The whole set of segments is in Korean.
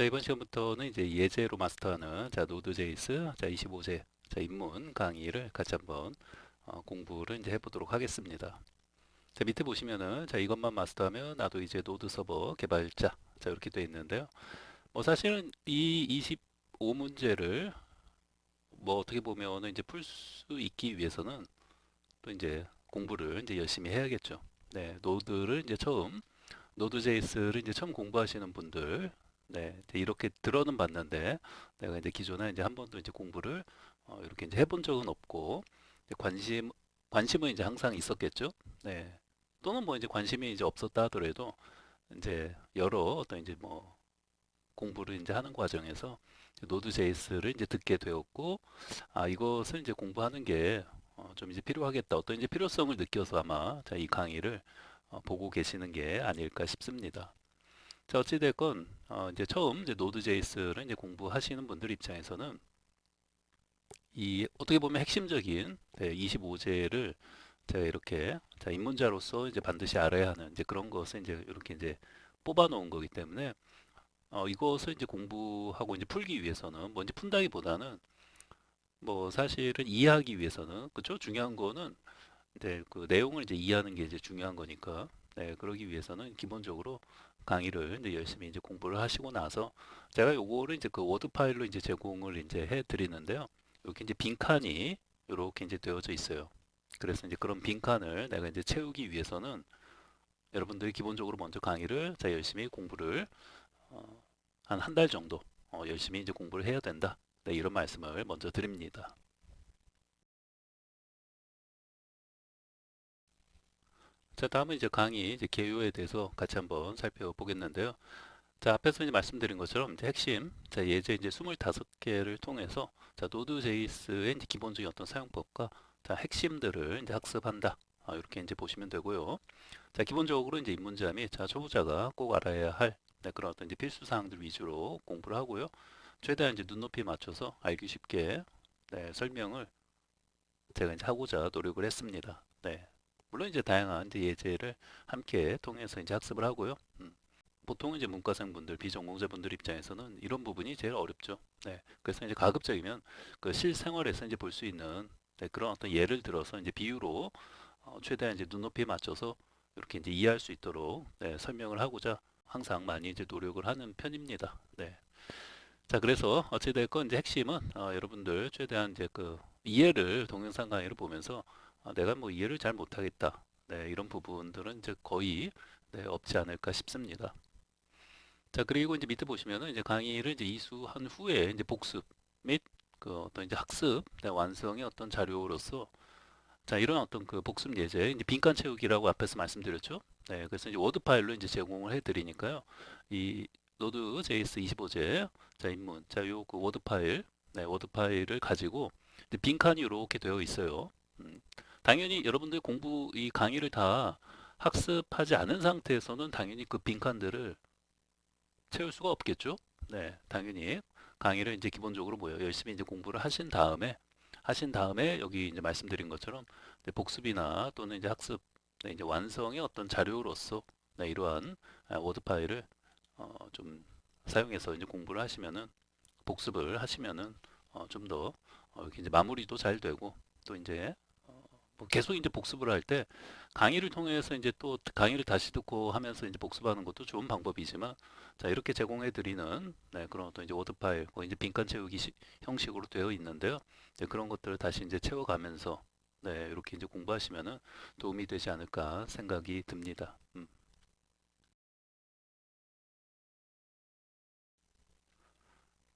자, 이번 시간부터는 이제 예제로 마스터하는 자, 노드.js 자, 25제 자, 입문 강의를 같이 한번 공부를 이제 해보도록 하겠습니다. 자, 밑에 보시면은 자, 이것만 마스터하면 나도 이제 노드 서버 개발자 자, 이렇게 돼 있는데요. 뭐 사실은 이 25문제를 뭐 어떻게 보면은 이제 풀 수 있기 위해서는 또 이제 공부를 이제 열심히 해야겠죠. 네, 노드를 이제 처음 노드.js를 이제 처음 공부하시는 분들, 네, 이제 이렇게 들어는 봤는데 내가 이제 기존에 이제 한 번도 이제 공부를 이렇게 이제 해본 적은 없고 이제 관심은 이제 항상 있었겠죠. 네. 또는 뭐 이제 관심이 이제 없었다 하더라도 이제 여러 어떤 이제 뭐 공부를 이제 하는 과정에서 노드.js를 이제 듣게 되었고 아 이것을 이제 공부하는 게 좀 이제 필요하겠다 어떤 이제 필요성을 느껴서 아마 자, 이 강의를 보고 계시는 게 아닐까 싶습니다. 자, 어찌됐건, 이제 처음 이제 노드.js를 이제 공부하시는 분들 입장에서는 이 어떻게 보면 핵심적인 25제를 제가 이렇게 자, 입문자로서 이제 반드시 알아야 하는 이제 그런 것을 이제 이렇게 이제 뽑아 놓은 거기 때문에 이것을 이제 공부하고 이제 풀기 위해서는 뭔지 푼다기보다는 뭐 사실은 이해하기 위해서는 그죠? 중요한 거는 네, 그 내용을 이제 이해하는 게 이제 중요한 거니까. 네, 그러기 위해서는 기본적으로 강의를 이제 열심히 이제 공부를 하시고 나서 제가 요거를 이제 그 워드 파일로 이제 제공을 이제 해 드리는데요. 여기 이제 빈칸이 이렇게 이제 되어져 있어요. 그래서 이제 그런 빈칸을 내가 이제 채우기 위해서는 여러분들이 기본적으로 먼저 강의를 자 열심히 공부를 한 한 달 정도 열심히 이제 공부를 해야 된다. 네, 이런 말씀을 먼저 드립니다. 자, 다음은 이제 강의 이제 개요에 대해서 같이 한번 살펴보겠는데요. 자, 앞에서 이제 말씀드린 것처럼 이제 핵심, 자, 예제 이제 25개를 통해서 자, 노드.js의 이제 기본적인 어떤 사용법과 자, 핵심들을 이제 학습한다. 이렇게 이제 보시면 되고요. 자, 기본적으로 이제 입문자 및 자, 초보자가 꼭 알아야 할 네, 그런 어떤 이제 필수 사항들 위주로 공부를 하고요. 최대한 이제 눈높이 맞춰서 알기 쉽게 네, 설명을 제가 이제 하고자 노력을 했습니다. 네. 물론 이제 다양한 이제 예제를 함께 통해서 이제 학습을 하고요. 보통 이제 문과생분들, 비전공자분들 입장에서는 이런 부분이 제일 어렵죠. 네. 그래서 이제 가급적이면 그 실생활에서 이제 볼 수 있는 네, 그런 어떤 예를 들어서 이제 비유로 최대한 이제 눈높이에 맞춰서 이렇게 이제 이해할 수 있도록 네, 설명을 하고자 항상 많이 이제 노력을 하는 편입니다. 네. 자, 그래서 어찌됐건 이제 핵심은 여러분들 최대한 이제 그 이해를 동영상 강의를 보면서 내가 뭐 이해를 잘 못하겠다. 네, 이런 부분들은 이제 거의 네, 없지 않을까 싶습니다. 자, 그리고 이제 밑에 보시면은 이제 강의를 이제 이수한 후에 이제 복습 및 그 어떤 이제 학습, 네, 완성의 어떤 자료로서 자, 이런 어떤 그 복습 예제, 이제 빈칸 채우기라고 앞에서 말씀드렸죠. 네, 그래서 이제 워드 파일로 이제 제공을 해 드리니까요. 이 노드 JS 25제, 자, 입문, 자, 요 그 워드 파일, 네, 워드 파일을 가지고 이제 빈칸이 이렇게 되어 있어요. 당연히 여러분들 공부 이 강의를 다 학습하지 않은 상태에서는 당연히 그 빈칸들을 채울 수가 없겠죠. 네, 당연히 강의를 이제 기본적으로 뭐예요? 열심히 이제 공부를 하신 다음에 여기 이제 말씀드린 것처럼 네, 복습이나 또는 이제 학습, 네, 이제 완성의 어떤 자료로서 네, 이러한 워드 파일을 좀 사용해서 이제 공부를 하시면은 복습을 하시면은 좀 더 이렇게 이제 마무리도 잘 되고 또 이제 뭐 계속 이제 복습을 할 때 강의를 통해서 이제 또 강의를 다시 듣고 하면서 이제 복습하는 것도 좋은 방법이지만 자 이렇게 제공해 드리는 네, 그런 어떤 이제 워드 파일 뭐 이제 빈칸 채우기 형식으로 되어 있는데요. 네, 그런 것들을 다시 이제 채워가면서 네, 이렇게 이제 공부하시면은 도움이 되지 않을까 생각이 듭니다.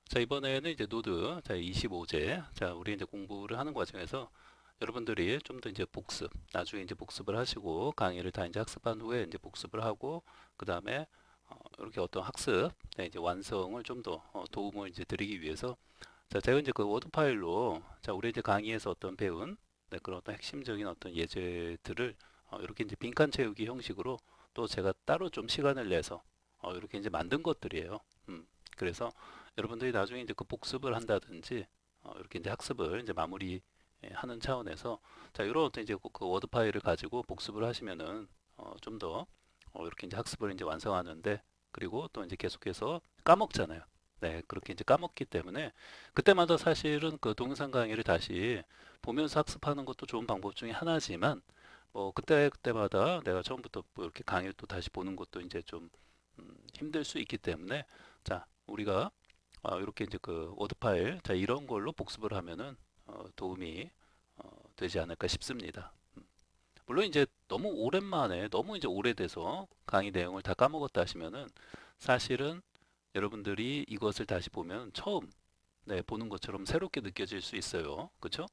자, 이번에는 이제 노드 자 25제 자 우리 이제 공부를 하는 과정에서 여러분들이 좀 더 이제 복습 나중에 이제 복습을 하시고 강의를 다 이제 학습한 후에 이제 복습을 하고 그 다음에 이렇게 어떤 학습 네, 이제 완성을 좀 더 도움을 이제 드리기 위해서 자 제가 이제 그 워드 파일로 자 우리 이제 강의에서 어떤 배운 네, 그런 어떤 핵심적인 어떤 예제들을 이렇게 이제 빈칸 채우기 형식으로 또 제가 따로 좀 시간을 내서 이렇게 이제 만든 것들이에요. 그래서 여러분들이 나중에 이제 그 복습을 한다든지 이렇게 이제 학습을 이제 마무리 하는 차원에서 자 이런 어떤 이제 그 워드 파일을 가지고 복습을 하시면은 좀 더 이렇게 이제 학습을 이제 완성하는데 그리고 또 이제 계속해서 까먹잖아요. 네, 그렇게 이제 까먹기 때문에 그때마다 사실은 그 동영상 강의를 다시 보면서 학습하는 것도 좋은 방법 중에 하나지만 뭐 그때마다 내가 처음부터 뭐 이렇게 강의를 또 다시 보는 것도 이제 좀 힘들 수 있기 때문에 자, 우리가 이렇게 이제 그 워드 파일 자, 이런 걸로 복습을 하면은 도움이 되지 않을까 싶습니다. 물론 이제 너무 오랜만에 너무 이제 오래돼서 강의 내용을 다 까먹었다 하시면은 사실은 여러분들이 이것을 다시 보면 처음 네, 보는 것처럼 새롭게 느껴질 수 있어요. 그렇죠?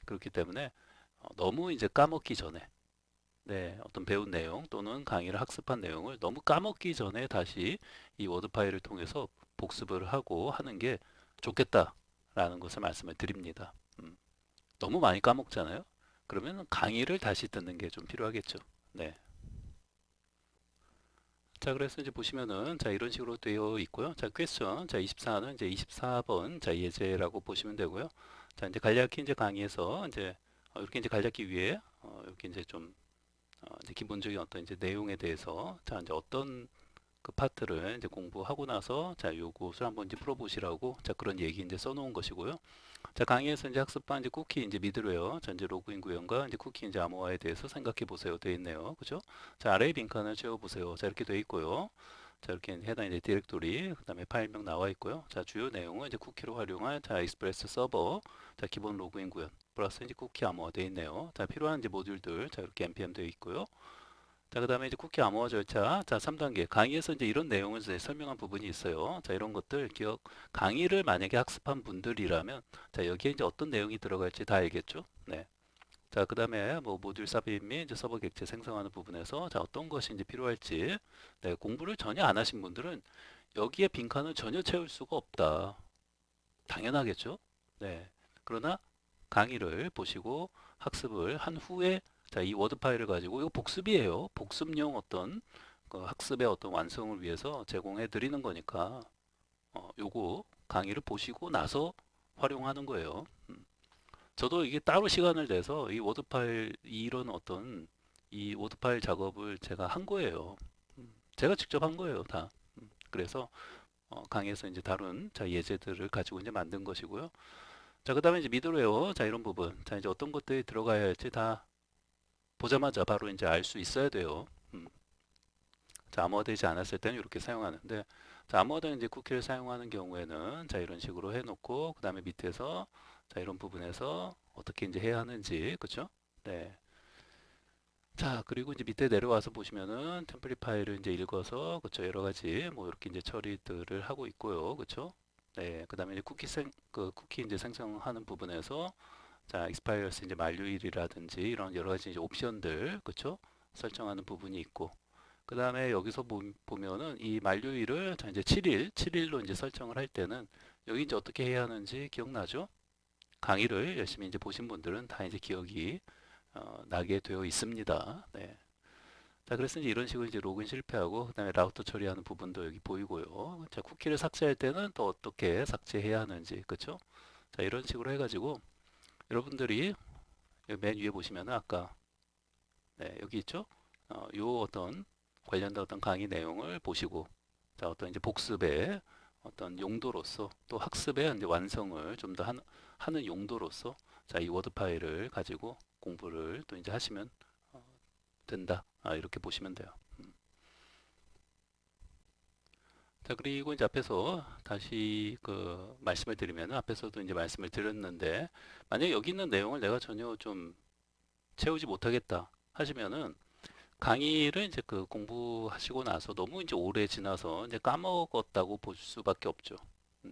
그렇기 때문에 너무 이제 까먹기 전에 네, 어떤 배운 내용 또는 강의를 학습한 내용을 너무 까먹기 전에 다시 이 워드 파일을 통해서 복습을 하고 하는 게 좋겠다라는 것을 말씀을 드립니다. 너무 많이 까먹잖아요. 그러면 강의를 다시 듣는 게 좀 필요하겠죠. 네. 자, 그래서 이제 보시면은 자, 이런 식으로 되어 있고요. 자, 퀘스천. 자, 24는 이제 24번 자, 예제라고 보시면 되고요. 자, 이제 간략히 이제 강의에서 이제 이렇게 이제 간략히 위에 이렇게 이제 좀 이제 기본적인 어떤 이제 내용에 대해서 자, 이제 어떤 그 파트를 이제 공부하고 나서 자, 요것을 한번 이제 풀어보시라고 자, 그런 얘기 이제 써놓은 것이고요. 자, 강의에서 이제 학습반 이제 쿠키 이제 미드웨어 전제 로그인 구현과 이제 쿠키 이제 암호화에 대해서 생각해 보세요. 되어 있네요. 그죠? 자, 아래의 빈칸을 채워 보세요. 자, 이렇게 되어 있고요. 자, 이렇게 해당 이제 디렉토리, 그다음에 파일명 나와 있고요. 자, 주요 내용은 이제 쿠키로 활용한 자, 익스프레스 서버, 자, 기본 로그인 구현, 플러스 이제 쿠키 암호화 되어 있네요. 자, 필요한 이제 모듈들, 자, 이렇게 npm 되어 있고요. 자, 그다음에 이제 쿠키 암호화 절차. 자, 3단계. 강의에서 이제 이런 내용을 이제 설명한 부분이 있어요. 자, 이런 것들 강의를 만약에 학습한 분들이라면 자, 여기에 이제 어떤 내용이 들어갈지 다 알겠죠? 네. 자, 그다음에 뭐 모듈 삽입 및 이제 서버 객체 생성하는 부분에서 자, 어떤 것이 이제 필요할지 네, 공부를 전혀 안 하신 분들은 여기에 빈칸을 전혀 채울 수가 없다. 당연하겠죠? 네. 그러나 강의를 보시고 학습을 한 후에 자, 이 워드 파일을 가지고 이거 복습이에요. 복습용 어떤 그 학습의 어떤 완성을 위해서 제공해 드리는 거니까 요거 강의를 보시고 나서 활용하는 거예요. 저도 이게 따로 시간을 내서 이 워드 파일 이런 어떤 이 워드 파일 작업을 제가 한 거예요. 제가 직접 한 거예요, 다. 그래서 강의에서 이제 다룬 자 예제들을 가지고 이제 만든 것이고요. 자, 그다음에 이제 미드웨어 자 이런 부분 자 이제 어떤 것들이 들어가야 할지 다 보자마자 바로 이제 알 수 있어야 돼요. 자, 암호화되지 않았을 때는 이렇게 사용하는데 자, 암호화된 이제 쿠키를 사용하는 경우에는 자 이런 식으로 해놓고 그 다음에 밑에서 자 이런 부분에서 어떻게 이제 해야 하는지 그쵸? 네. 자, 그리고 이제 밑에 내려와서 보시면은 템플릿 파일을 이제 읽어서 그쵸 여러 가지 뭐 이렇게 이제 처리들을 하고 있고요. 그쵸? 네. 그다음에 이제 쿠키 이제 생성하는 부분에서 자, expires 이제 만료일이라든지 이런 여러 가지 이제 옵션들 그쵸? 설정하는 부분이 있고 그다음에 여기서 보면은 이 만료일을 자 이제 7일로 이제 설정을 할 때는 여기 이제 어떻게 해야 하는지 기억나죠? 강의를 열심히 이제 보신 분들은 다 이제 기억이 나게 되어 있습니다. 네. 자, 그래서 이제 이런 식으로 이제 로그인 실패하고 그다음에 라우터 처리하는 부분도 여기 보이고요. 자, 쿠키를 삭제할 때는 또 어떻게 삭제해야 하는지, 그렇죠? 자, 이런 식으로 해가지고 여러분들이 여기 맨 위에 보시면은 아까 네, 여기 있죠? 요 어떤 관련된 어떤 강의 내용을 보시고 자, 어떤 이제 복습의 어떤 용도로서 또 학습의 이제 완성을 좀 더 하는 용도로서 자, 이 워드 파일을 가지고 공부를 또 이제 하시면 어, 된다. 이렇게 보시면 돼요. 자, 그리고 이제 앞에서 다시 그 말씀을 드리면 앞에서도 이제 말씀을 드렸는데 만약에 여기 있는 내용을 내가 전혀 좀 채우지 못하겠다 하시면은 강의를 이제 그 공부하시고 나서 너무 이제 오래 지나서 이제 까먹었다고 볼 수밖에 없죠.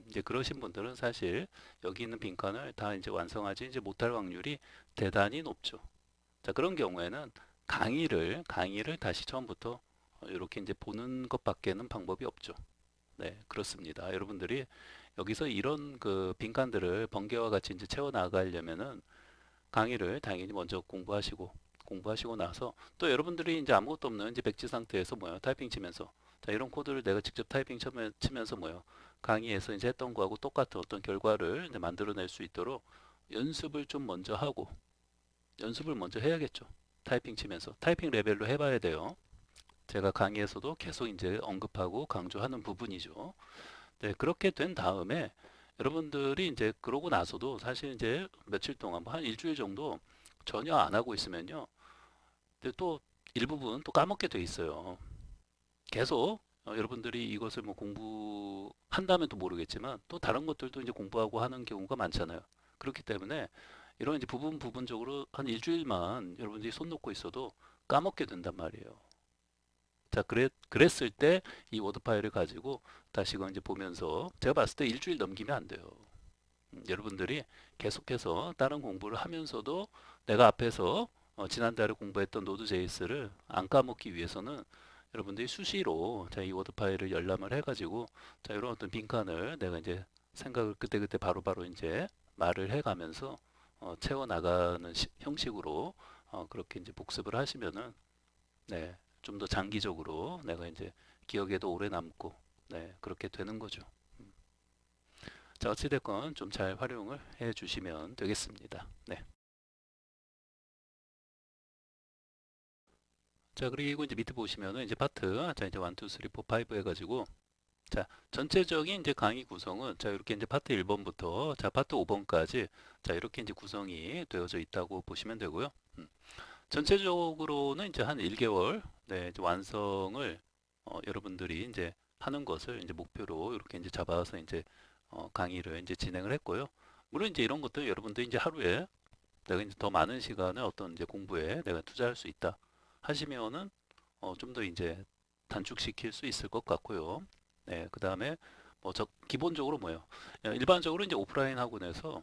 이제 그러신 분들은 사실 여기 있는 빈칸을 다 이제 완성하지 이제 못할 확률이 대단히 높죠. 자, 그런 경우에는 강의를 다시 처음부터 이렇게 이제 보는 것밖에는 방법이 없죠. 네, 그렇습니다. 여러분들이 여기서 이런 그 빈칸들을 번개와 같이 이제 채워 나가려면은 강의를 당연히 먼저 공부하시고 나서 또 여러분들이 이제 아무것도 없는 이제 백지 상태에서 뭐요 타이핑 치면서 자 이런 코드를 내가 직접 타이핑 치면서 뭐요 강의에서 이제 했던 거하고 똑같은 어떤 결과를 이제 만들어낼 수 있도록 연습을 좀 먼저 하고 연습을 먼저 해야겠죠. 타이핑 치면서 타이핑 레벨로 해봐야 돼요. 제가 강의에서도 계속 이제 언급하고 강조하는 부분이죠. 네, 그렇게 된 다음에 여러분들이 이제 그러고 나서도 사실 이제 며칠 동안 뭐 한 일주일 정도 전혀 안 하고 있으면요. 근데 또 일부분 또 까먹게 돼 있어요. 계속 여러분들이 이것을 뭐 공부한다면 또 모르겠지만 또 다른 것들도 이제 공부하고 하는 경우가 많잖아요. 그렇기 때문에 이런 이제 부분적으로 한 일주일만 여러분들이 손 놓고 있어도 까먹게 된단 말이에요. 자, 그랬을 때 이 워드 파일을 가지고 다시금 이제 보면서 제가 봤을 때 일주일 넘기면 안 돼요. 여러분들이 계속해서 다른 공부를 하면서도 내가 앞에서 지난달에 공부했던 노드.js를 안 까먹기 위해서는 여러분들이 수시로 자, 이 워드 파일을 열람을 해가지고 자, 이런 어떤 빈칸을 내가 이제 생각을 그때그때 바로바로 이제 말을 해가면서 채워 나가는 형식으로 그렇게 이제 복습을 하시면은 네, 좀 더 장기적으로 내가 이제 기억에도 오래 남고 네, 그렇게 되는 거죠. 자, 어찌됐건 좀 잘 활용을 해 주시면 되겠습니다. 네. 자, 그리고 이제 밑에 보시면은 이제 파트, 자, 이제 1, 2, 3, 4, 5 해가지고, 자, 전체적인 이제 강의 구성은, 자, 이렇게 이제 파트 1번부터, 자, 파트 5번까지, 자, 이렇게 이제 구성이 되어져 있다고 보시면 되고요. 전체적으로는 이제 한 1개월, 네, 이제 완성을, 여러분들이 이제 하는 것을 이제 목표로 이렇게 이제 잡아서 이제, 강의를 이제 진행을 했고요. 물론 이제 이런 것들 여러분들이 이제 하루에 내가 이제 더 많은 시간을 어떤 이제 공부에 내가 투자할 수 있다 하시면은 좀 더 이제 단축시킬 수 있을 것 같고요. 네, 그 다음에 뭐 저 기본적으로 뭐예요? 일반적으로 이제 오프라인 학원에서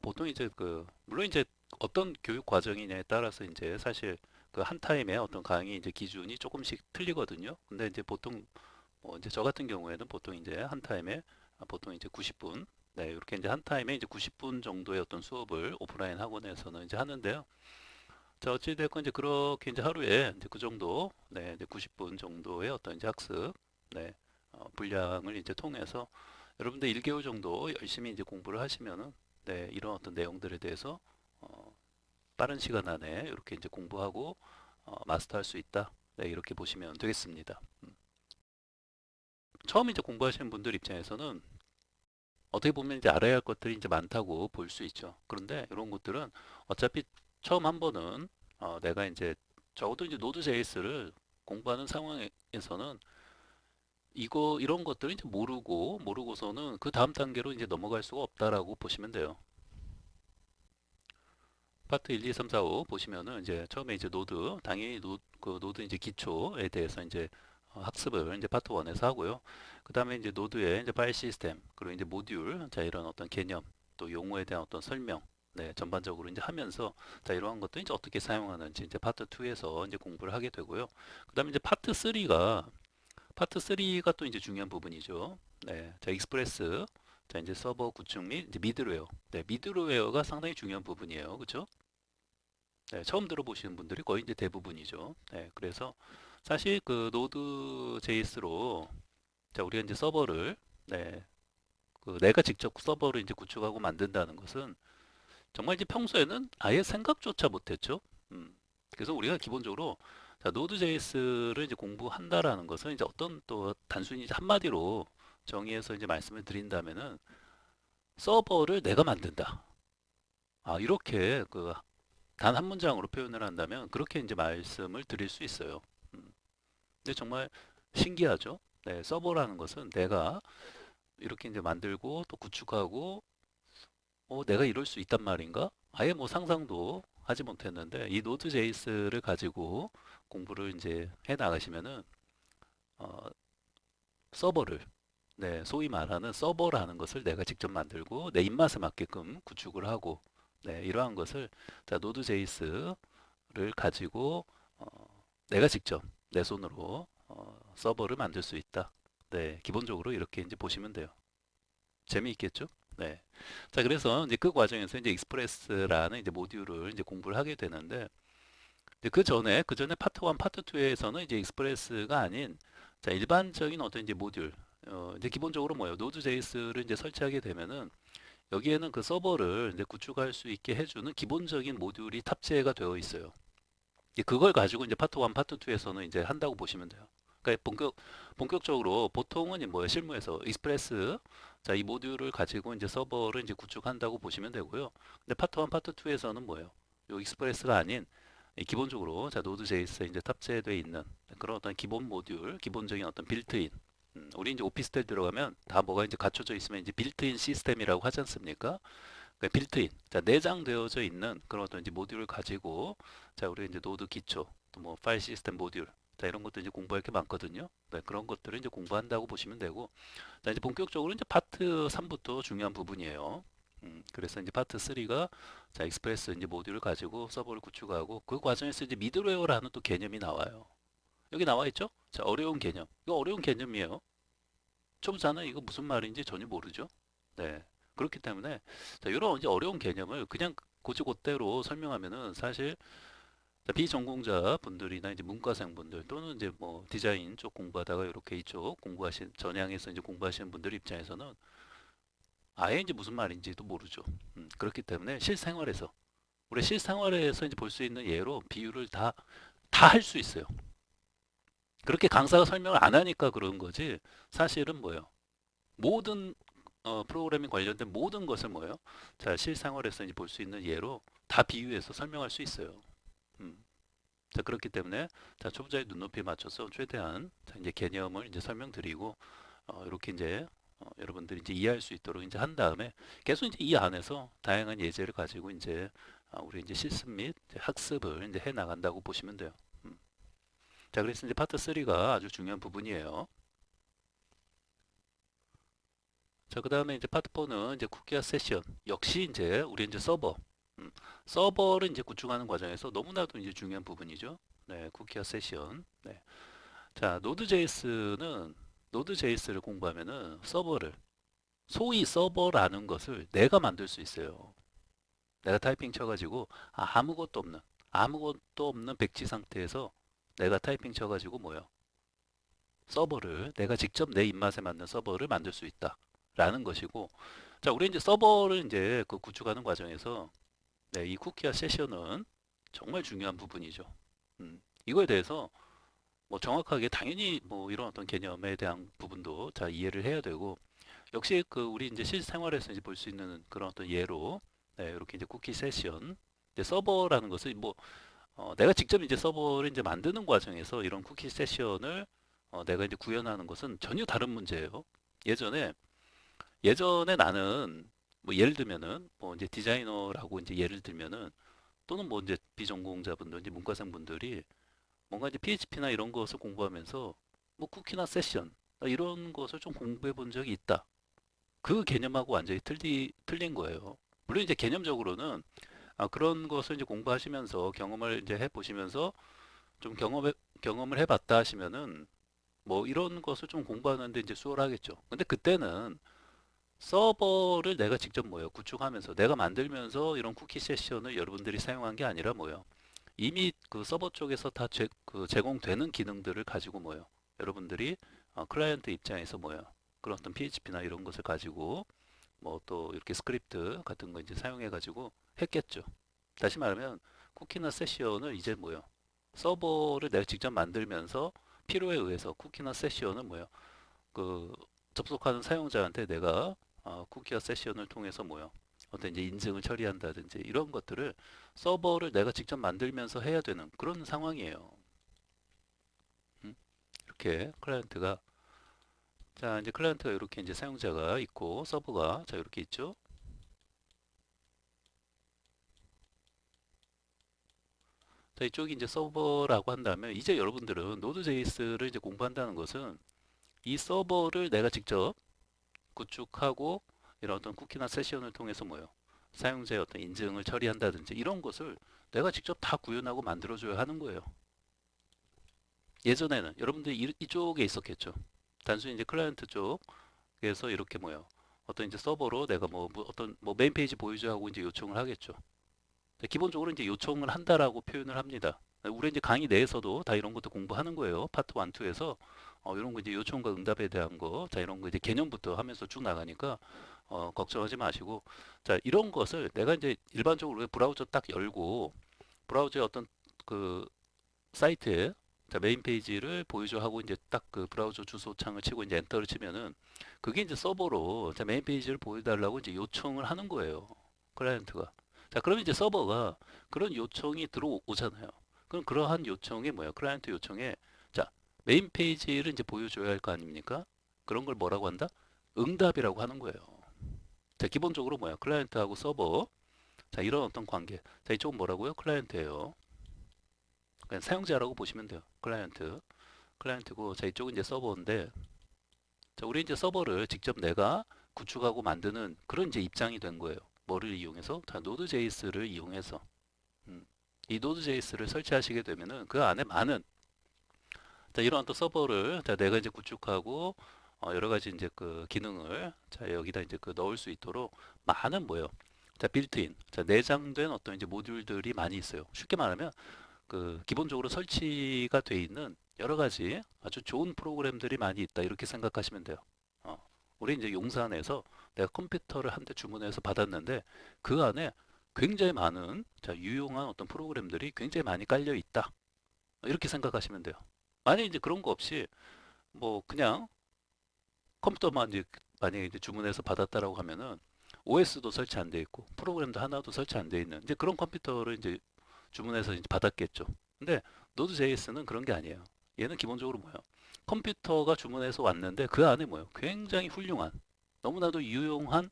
보통 이제 그 물론 이제 어떤 교육 과정이냐에 따라서 이제 사실 그 한 타임에 어떤 강의 이제 기준이 조금씩 틀리거든요. 근데 이제 보통 뭐 이제 저 같은 경우에는 보통 이제 한 타임에 보통 이제 90분 네, 이렇게 이제 한 타임에 이제 90분 정도의 어떤 수업을 오프라인 학원에서는 이제 하는데요. 자, 어찌됐건 이제 그렇게 이제 하루에 이제 그 정도, 네, 이제 90분 정도의 어떤 이제 학습, 네, 분량을 이제 통해서 여러분들 1개월 정도 열심히 이제 공부를 하시면은, 네, 이런 어떤 내용들에 대해서 어, 빠른 시간 안에 이렇게 이제 공부하고 마스터할 수 있다. 네, 이렇게 보시면 되겠습니다. 처음 이제 공부하시는 분들 입장에서는 어떻게 보면 이제 알아야 할 것들이 이제 많다고 볼 수 있죠. 그런데 이런 것들은 어차피 처음 한 번은 내가 이제 적어도 이제 노드.js를 공부하는 상황에서는 이거 이런 것들을 이제 모르고서는 그 다음 단계로 이제 넘어갈 수가 없다라고 보시면 돼요. 파트 1, 2, 3, 4, 5 보시면은 이제 처음에 이제 노드 당연히 그 노드 이제 기초에 대해서 이제 학습을 이제 파트 1에서 하고요. 그다음에 이제 노드의 이제 파일 시스템 그리고 이제 모듈 자 이런 어떤 개념 또 용어에 대한 어떤 설명 네, 전반적으로 이제 하면서 자 이러한 것도 이제 어떻게 사용하는지 이제 파트 2에서 이제 공부를 하게 되고요. 그다음에 이제 파트 3가 또 이제 중요한 부분이죠. 네, 자 익스프레스 자 이제 서버 구축 및 이제 미드웨어 네, 미드웨어가 상당히 중요한 부분이에요. 그렇죠? 네, 처음 들어보시는 분들이 거의 이제 대부분이죠. 네, 그래서 사실 그 노드 JS로 자, 우리가 이제 서버를 네, 그 내가 직접 서버를 이제 구축하고 만든다는 것은 정말 이제 평소에는 아예 생각조차 못했죠. 그래서 우리가 기본적으로 자, 노드 JS를 이제 공부한다라는 것은 이제 어떤 또 단순히 이제 한마디로 정의해서 이제 말씀을 드린다면은 서버를 내가 만든다. 이렇게 그 단 한 문장으로 표현을 한다면 그렇게 이제 말씀을 드릴 수 있어요. 음, 근데 정말 신기하죠? 네, 서버라는 것은 내가 이렇게 이제 만들고 또 구축하고 내가 이럴 수 있단 말인가? 아예 뭐 상상도 하지 못했는데 이 노드.js를 가지고 공부를 이제 해 나가시면은 어, 서버를 네, 소위 말하는 서버라는 것을 내가 직접 만들고 내 입맛에 맞게끔 구축을 하고 네, 이러한 것을 자, 노드.js를 가지고 어, 내가 직접 내 손으로 서버를 만들 수 있다. 네, 기본적으로 이렇게 이제 보시면 돼요. 재미있겠죠? 네. 자, 그래서 이제 그 과정에서 이제 익스프레스라는 이제 모듈을 이제 공부를 하게 되는데, 이제 그 전에 파트 1, 파트 2에서는 이제 익스프레스가 아닌, 자, 일반적인 어떤 이제 모듈, 이제 기본적으로 뭐예요? 노드.js를 이제 설치하게 되면은, 여기에는 그 서버를 이제 구축할 수 있게 해주는 기본적인 모듈이 탑재가 되어 있어요. 이제 그걸 가지고 이제 파트 1, 파트 2에서는 이제 한다고 보시면 돼요. 그러니까 본격적으로 보통은 이 뭐야 실무에서 익스프레스 자, 이 모듈을 가지고 이제 서버를 이제 구축한다고 보시면 되고요. 근데 파트 1, 파트 2에서는 뭐예요? 요 익스프레스가 아닌 기본적으로 자 노드.js에 이제 탑재되어 있는 그런 어떤 기본 모듈, 기본적인 어떤 빌트인 우리 이제 오피스텔 들어가면 다 뭐가 이제 갖춰져 있으면 이제 빌트인 시스템이라고 하지 않습니까? 그 빌트인, 자 내장되어져 있는 그런 어떤 이제 모듈을 가지고 자 우리 이제 노드 기초, 또 뭐 파일 시스템 모듈, 자 이런 것도 이제 공부할 게 많거든요. 네, 그런 것들을 이제 공부한다고 보시면 되고, 자 이제 본격적으로 이제 파트 3부터 중요한 부분이에요. 그래서 이제 파트 3가 자 익스프레스 이제 모듈을 가지고 서버를 구축하고 그 과정에서 이제 미들웨어라는 또 개념이 나와요. 여기 나와 있죠? 자 어려운 개념. 이거 어려운 개념이에요. 초보자는 이거 무슨 말인지 전혀 모르죠. 네. 그렇기 때문에 자, 이런 이제 어려운 개념을 그냥 고지고대로 설명하면은 사실 비전공자 분들이나 이제 문과생 분들 또는 이제 뭐 디자인 쪽 공부하다가 이렇게 이쪽 공부하신 전향해서 이제 공부하시는 분들 입장에서는 아예 이제 무슨 말인지도 모르죠. 그렇기 때문에 실생활에서 우리 실생활에서 이제 볼 수 있는 예로 비유를 다 할 수 있어요. 그렇게 강사가 설명을 안 하니까 그런 거지. 사실은 뭐예요? 모든 프로그래밍 관련된 모든 것을 뭐예요? 자, 실생활에서 이제 볼 수 있는 예로 다 비유해서 설명할 수 있어요. 음. 자, 그렇기 때문에 자, 초보자의 눈높이에 맞춰서 최대한 자, 이제 개념을 이제 설명드리고 이렇게 이제 여러분들이 이제 이해할 수 있도록 이제 한 다음에 계속 이제 이 안에서 다양한 예제를 가지고 이제 우리 이제 실습 및 이제 학습을 이제 해 나간다고 보시면 돼요. 음. 자, 그래서 이제 파트 3가 아주 중요한 부분이에요. 자, 그 다음에 이제 파트 4는 이제 쿠키화 세션. 역시 이제 우리 이제 서버. 음, 서버를 이제 구축하는 과정에서 너무나도 이제 중요한 부분이죠. 네, 쿠키화 세션. 네. 자, 노드.js를 공부하면은 서버를 소위 서버라는 것을 내가 만들 수 있어요. 내가 타이핑 쳐가지고 아무것도 없는 백지 상태에서 내가 타이핑 쳐가지고 뭐요? 서버를 내가 직접 내 입맛에 맞는 서버를 만들 수 있다라는 것이고, 자, 우리 이제 서버를 이제 그 구축하는 과정에서 네, 이 쿠키화 세션은 정말 중요한 부분이죠. 이거에 대해서 뭐 정확하게 당연히 뭐 이런 어떤 개념에 대한 부분도 자 이해를 해야 되고, 역시 그 우리 이제 실생활에서 이제 볼 수 있는 그런 어떤 예로 네, 이렇게 이제 쿠키 세션 이제 서버라는 것은 뭐 내가 직접 이제 서버를 이제 만드는 과정에서 이런 쿠키 세션을 내가 이제 구현하는 것은 전혀 다른 문제예요. 예전에 예전에 나는 뭐 예를 들면은 뭐 이제 디자이너라고 이제 예를 들면은 또는 뭐 이제 비전공자분들 이제 문과생분들이 뭔가 이제 PHP나 이런 것을 공부하면서 뭐 쿠키나 세션 이런 것을 좀 공부해 본 적이 있다. 그 개념하고 완전히 틀린 거예요. 물론 이제 개념적으로는 그런 것을 이제 공부하시면서 경험을 이제 해 보시면서 좀 경험을 해봤다 하시면은 뭐 이런 것을 좀 공부하는데 이제 수월하겠죠. 근데 그때는 서버를 내가 직접 뭐예요? 구축하면서 내가 만들면서 이런 쿠키 세션을 여러분들이 사용한 게 아니라 뭐예요? 이미 그 서버 쪽에서 다 그 제공되는 기능들을 가지고 뭐예요? 여러분들이 클라이언트 입장에서 뭐예요? 그런 어떤 PHP나 이런 것을 가지고 뭐 또 이렇게 스크립트 같은 거 이제 사용해 가지고 했겠죠. 다시 말하면 쿠키나 세션을 이제 뭐예요? 서버를 내가 직접 만들면서 필요에 의해서 쿠키나 세션은 뭐예요? 그 접속하는 사용자한테 내가 쿠키와 세션을 통해서 뭐요? 어떤 이제 인증을 처리한다든지 이런 것들을 서버를 내가 직접 만들면서 해야 되는 그런 상황이에요. 음? 이렇게 클라이언트가 자 이제 클라이언트가 이렇게 이제 사용자가 있고 서버가 자 이렇게 있죠. 자 이쪽이 이제 서버라고 한다면 이제 여러분들은 노드.js를 이제 공부한다는 것은 이 서버를 내가 직접 구축하고 이런 어떤 쿠키나 세션을 통해서 뭐요? 사용자의 어떤 인증을 처리한다든지 이런 것을 내가 직접 다 구현하고 만들어줘야 하는 거예요. 예전에는 여러분들이 이쪽에 있었겠죠. 단순히 이제 클라이언트 쪽에서 이렇게 뭐요? 어떤 이제 서버로 내가 뭐 어떤 뭐 메인 페이지 보여줘 하고 이제 요청을 하겠죠. 기본적으로 이제 요청을 한다라고 표현을 합니다. 우리 이제 강의 내에서도 다 이런 것도 공부하는 거예요. 파트 1, 2에서 이런 거 이제 요청과 응답에 대한 거, 자 이런 거 이제 개념부터 하면서 쭉 나가니까 걱정하지 마시고, 자 이런 것을 내가 이제 일반적으로 브라우저 딱 열고 브라우저의 어떤 그 사이트에 자, 메인 페이지를 보여줘 하고 이제 딱 그 브라우저 주소 창을 치고 이제 엔터를 치면은 그게 이제 서버로 자, 메인 페이지를 보여달라고 이제 요청을 하는 거예요. 클라이언트가. 자, 그러면 이제 서버가 그런 요청이 들어오잖아요. 그럼 그러한 요청에 뭐야? 클라이언트 요청에 자, 메인 페이지를 이제 보여줘야 할 거 아닙니까? 그런 걸 뭐라고 한다? 응답이라고 하는 거예요. 자, 기본적으로 뭐야? 클라이언트하고 서버. 자, 이런 어떤 관계. 자, 이쪽은 뭐라고요? 클라이언트예요. 그냥 사용자라고 보시면 돼요. 클라이언트. 클라이언트고, 자, 이쪽은 이제 서버인데, 자, 우리 이제 서버를 직접 내가 구축하고 만드는 그런 이제 입장이 된 거예요. 뭐를 이용해서? 자, 노드.js를 이용해서. 이 노드.js를 설치하시게 되면은 그 안에 많은, 자, 이런 또 서버를, 자, 내가 이제 구축하고, 여러 가지 이제 그 기능을, 자, 여기다 이제 그 넣을 수 있도록 많은 뭐예요? 자, 빌트인, 자, 내장된 어떤 이제 모듈들이 많이 있어요. 쉽게 말하면, 그 기본적으로 설치가 돼 있는 여러 가지 아주 좋은 프로그램들이 많이 있다 이렇게 생각하시면 돼요. 어, 우리 이제 용산에서 내가 컴퓨터를 한 대 주문해서 받았는데 그 안에 굉장히 많은 자, 유용한 어떤 프로그램들이 굉장히 많이 깔려 있다 이렇게 생각하시면 돼요. 만약에 이제 그런 거 없이 뭐 그냥 컴퓨터만 이제 만약에 이제 주문해서 받았다라고 하면은 OS도 설치 안 돼 있고 프로그램도 하나도 설치 안 돼 있는 이제 그런 컴퓨터를 이제 주문해서 이제 받았겠죠. 근데 노드.js는 그런 게 아니에요. 얘는 기본적으로 뭐예요? 컴퓨터가 주문해서 왔는데 그 안에 뭐예요? 굉장히 훌륭한, 너무나도 유용한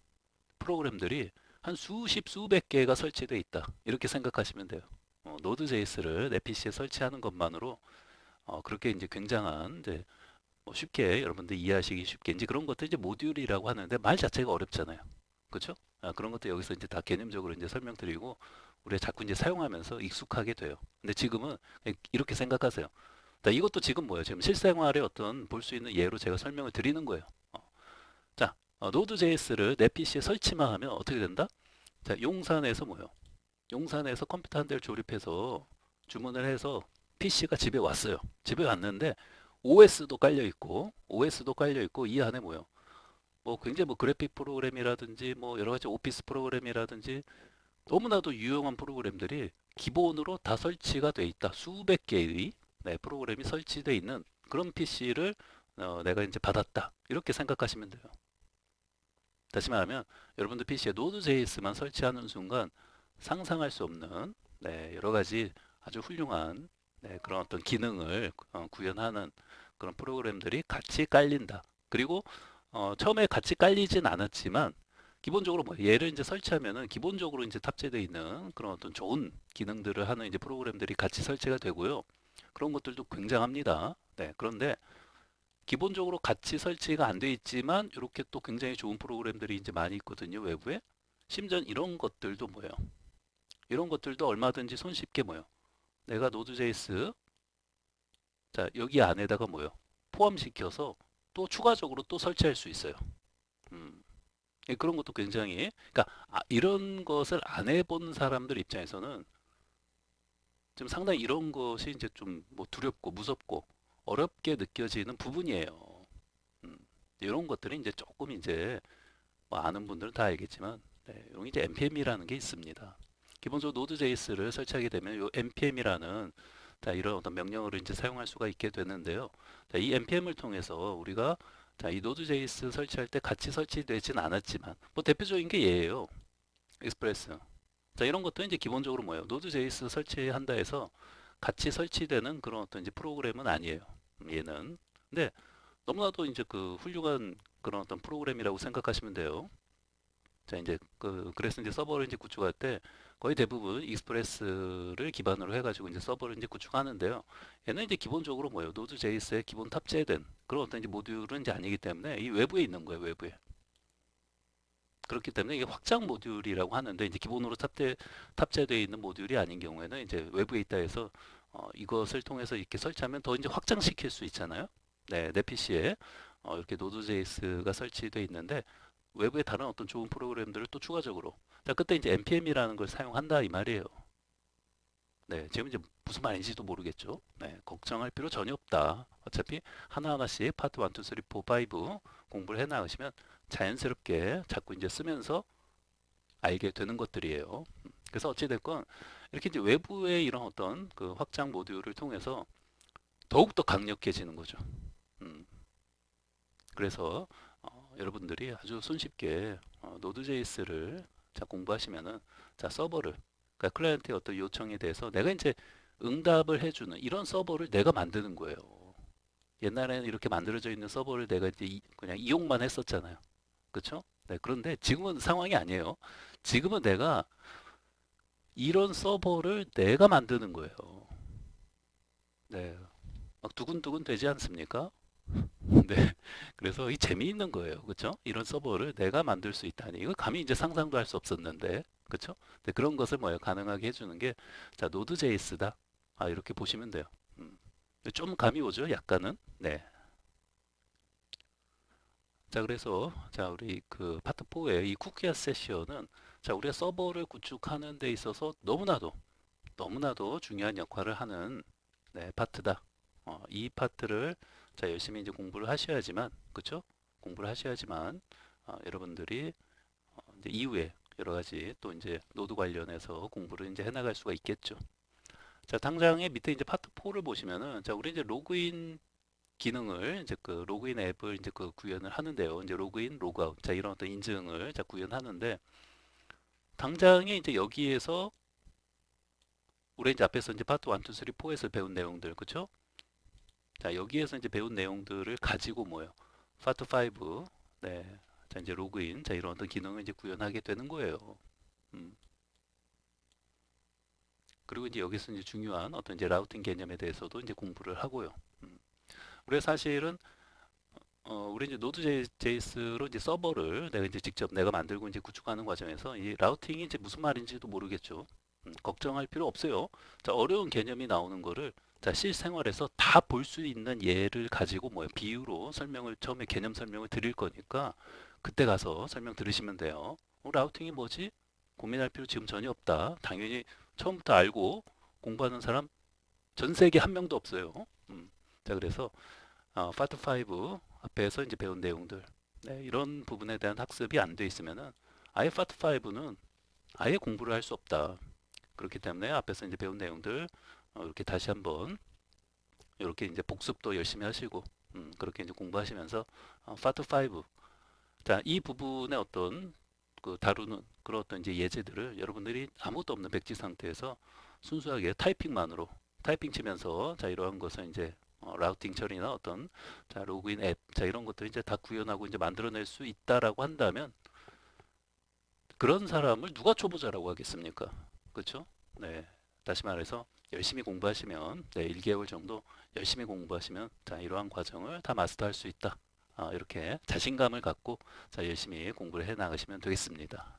프로그램들이 한 수십, 수백 개가 설치되어 있다. 이렇게 생각하시면 돼요. 노드.js를 내 PC에 설치하는 것만으로 그렇게 이제 굉장한 이제 뭐 쉽게 여러분들 이해하시기 쉽게 이제 그런 것들 이제 모듈이라고 하는데 말 자체가 어렵잖아요. 그렇죠? 그런 것도 여기서 이제 다 개념적으로 이제 설명드리고 우리가 자꾸 이제 사용하면서 익숙하게 돼요. 근데 지금은 이렇게 생각하세요. 자, 이것도 지금 뭐예요? 지금 실생활에 어떤 볼 수 있는 예로 제가 설명을 드리는 거예요. 자, 노드.js를 내 PC에 설치만 하면 어떻게 된다? 자, 용산에서 뭐예요? 용산에서 컴퓨터 한 대를 조립해서 주문을 해서 PC가 집에 왔어요. 집에 왔는데 OS도 깔려 있고 이 안에 뭐예요? 뭐 굉장히 뭐 그래픽 프로그램이라든지 뭐 여러 가지 오피스 프로그램이라든지 너무나도 유용한 프로그램들이 기본으로 다 설치가 돼 있다. 수백 개의 네, 프로그램이 설치되어 있는 그런 PC를 내가 이제 받았다. 이렇게 생각하시면 돼요. 다시 말하면 여러분들 PC에 노드.js만 설치하는 순간 상상할 수 없는 네, 여러 가지 아주 훌륭한 네, 그런 어떤 기능을 구현하는 그런 프로그램들이 같이 깔린다. 그리고 처음에 같이 깔리진 않았지만 기본적으로 뭐 얘를 이제 설치하면은 기본적으로 이제 탑재되어 있는 그런 어떤 좋은 기능들을 하는 이제 프로그램들이 같이 설치가 되고요. 그런 것들도 굉장합니다. 네, 그런데 기본적으로 같이 설치가 안 돼 있지만 이렇게 또 굉장히 좋은 프로그램들이 이제 많이 있거든요, 외부에. 심지어 이런 것들도 뭐예요? 이런 것들도 얼마든지 손쉽게 뭐예요? 내가 노드.js 자, 여기 안에다가 뭐예요? 포함시켜서 또 추가적으로 또 설치할 수 있어요. 음. 그런 것도 굉장히 그러니까 이런 것을 안 해본 사람들 입장에서는 좀 상당히 이런 것이 이제 좀 뭐 두렵고 무섭고 어렵게 느껴지는 부분이에요. 음, 이런 것들이 이제 조금 이제 뭐 아는 분들은 다 알겠지만 네, 이런 이제 npm이라는 게 있습니다. 기본적으로 노드.js를 설치하게 되면 이 npm이라는 자, 이런 어떤 명령어를 이제 사용할 수가 있게 되는데요. 자, 이 npm을 통해서 우리가 자, 이 노드.js 설치할 때 같이 설치되진 않았지만 뭐 대표적인 게 얘예요. 익스프레스. 자, 이런 것도 이제 기본적으로 뭐예요? 노드.js 설치한다 해서 같이 설치되는 그런 어떤 이제 프로그램은 아니에요. 얘는. 근데 너무나도 이제 그 훌륭한 그런 어떤 프로그램이라고 생각하시면 돼요. 자, 이제 그래서 이제 서버를 이제 구축할 때 거의 대부분 익스프레스를 기반으로 해가지고 이제 서버를 이제 구축하는데요. 얘는 이제 기본적으로 뭐예요? 노드.js에 기본 탑재된 그런 어떤 이제 모듈은 이제 아니기 때문에 이 외부에 있는 거예요, 외부에. 그렇기 때문에 이게 확장 모듈이라고 하는데 이제 기본으로 탑재되어 있는 모듈이 아닌 경우에는 이제 외부에 있다 해서 이것을 통해서 이렇게 설치하면 더 이제 확장시킬 수 있잖아요. 네, 내 PC에 이렇게 노드.js가 설치되어 있는데 외부에 다른 어떤 좋은 프로그램들을 또 추가적으로 자, 그때 이제 npm이라는 걸 사용한다 이 말이에요. 네, 지금 이제 무슨 말인지도 모르겠죠. 네, 걱정할 필요 전혀 없다. 어차피 하나하나씩 파트 1, 2, 3, 4, 5 공부를 해 나가시면 자연스럽게 자꾸 이제 쓰면서 알게 되는 것들이에요. 그래서 어찌됐건 이렇게 이제 외부의 이런 어떤 그 확장 모듈을 통해서 더욱더 강력해지는 거죠. 음, 그래서 여러분들이 아주 손쉽게 노드.js를 자 공부하시면은 자 서버를 그러니까 클라이언트의 어떤 요청에 대해서 내가 이제 응답을 해주는 이런 서버를 내가 만드는 거예요. 옛날에는 이렇게 만들어져 있는 서버를 내가 이제 그냥 이용만 했었잖아요. 그렇죠? 네, 그런데 지금은 상황이 아니에요. 지금은 내가 이런 서버를 내가 만드는 거예요. 네, 막 두근두근 되지 않습니까? 네. 그래서 이 재미있는 거예요. 그렇죠? 이런 서버를 내가 만들 수 있다니. 이거 감히 이제 상상도 할 수 없었는데. 그렇죠? 근데 그런 것을 뭐예요? 가능하게 해주는 게 자, 노드.js다. 아, 이렇게 보시면 돼요. 음. 좀 감이 오죠? 약간은. 네. 자, 그래서 자, 우리 그 파트 4의 이 쿠키 세션은 자, 우리가 서버를 구축하는 데 있어서 너무나도 중요한 역할을 하는 네, 파트다. 이 파트를 자 열심히 이제 공부를 하셔야지만, 그렇죠? 공부를 하셔야지만 여러분들이 이제 이후에 여러 가지 또 이제 노드 관련해서 공부를 이제 해나갈 수가 있겠죠. 자, 당장에 밑에 이제 파트 4를 보시면은 자, 우리 이제 로그인 기능을 이제 그 로그인 앱을 이제 그 구현을 하는데요. 이제 로그인, 로그아웃, 자 이런 어떤 인증을 자 구현하는데 당장에 이제 여기에서 우리 이제 앞에서 이제 파트 1, 2, 3, 4에서 배운 내용들, 그렇죠? 자, 여기에서 이제 배운 내용들을 가지고 뭐요? 파트 5, 네, 자 이제 로그인, 자 이런 어떤 기능을 이제 구현하게 되는 거예요. 음. 그리고 이제 여기서 이제 중요한 어떤 이제 라우팅 개념에 대해서도 이제 공부를 하고요. 음. 우리가 사실은 우리 이제 노드.js로 이제 서버를 내가 이제 직접 내가 만들고 이제 구축하는 과정에서 이 라우팅이 이제 무슨 말인지도 모르겠죠. 걱정할 필요 없어요. 자, 어려운 개념이 나오는 거를 자, 실생활에서 다 볼 수 있는 예를 가지고 뭐 비유로 설명을 처음에 개념 설명을 드릴 거니까 그때 가서 설명 들으시면 돼요. 라우팅이 뭐지? 고민할 필요 지금 전혀 없다. 당연히 처음부터 알고 공부하는 사람 전 세계 한 명도 없어요. 자, 그래서 파트 5 앞에서 이제 배운 내용들 네, 이런 부분에 대한 학습이 안 돼 있으면은 아예 파트 5는 아예 공부를 할 수 없다. 그렇기 때문에 앞에서 이제 배운 내용들 이렇게 다시 한번 이렇게 이제 복습도 열심히 하시고 그렇게 이제 공부하시면서 파트 5 자, 이 부분의 어떤 그 다루는 그런 어떤 이제 예제들을 여러분들이 아무것도 없는 백지 상태에서 순수하게 타이핑만으로 타이핑 치면서 자 이러한 것을 이제 라우팅 처리나 어떤 자 로그인 앱 자 이런 것들 이제 다 구현하고 이제 만들어낼 수 있다라고 한다면 그런 사람을 누가 초보자라고 하겠습니까? 그렇죠? 네. 다시 말해서 열심히 공부하시면 네, 1개월 정도 열심히 공부하시면 자 이러한 과정을 다 마스터할 수 있다. 이렇게 자신감을 갖고 자 열심히 공부를 해 나가시면 되겠습니다.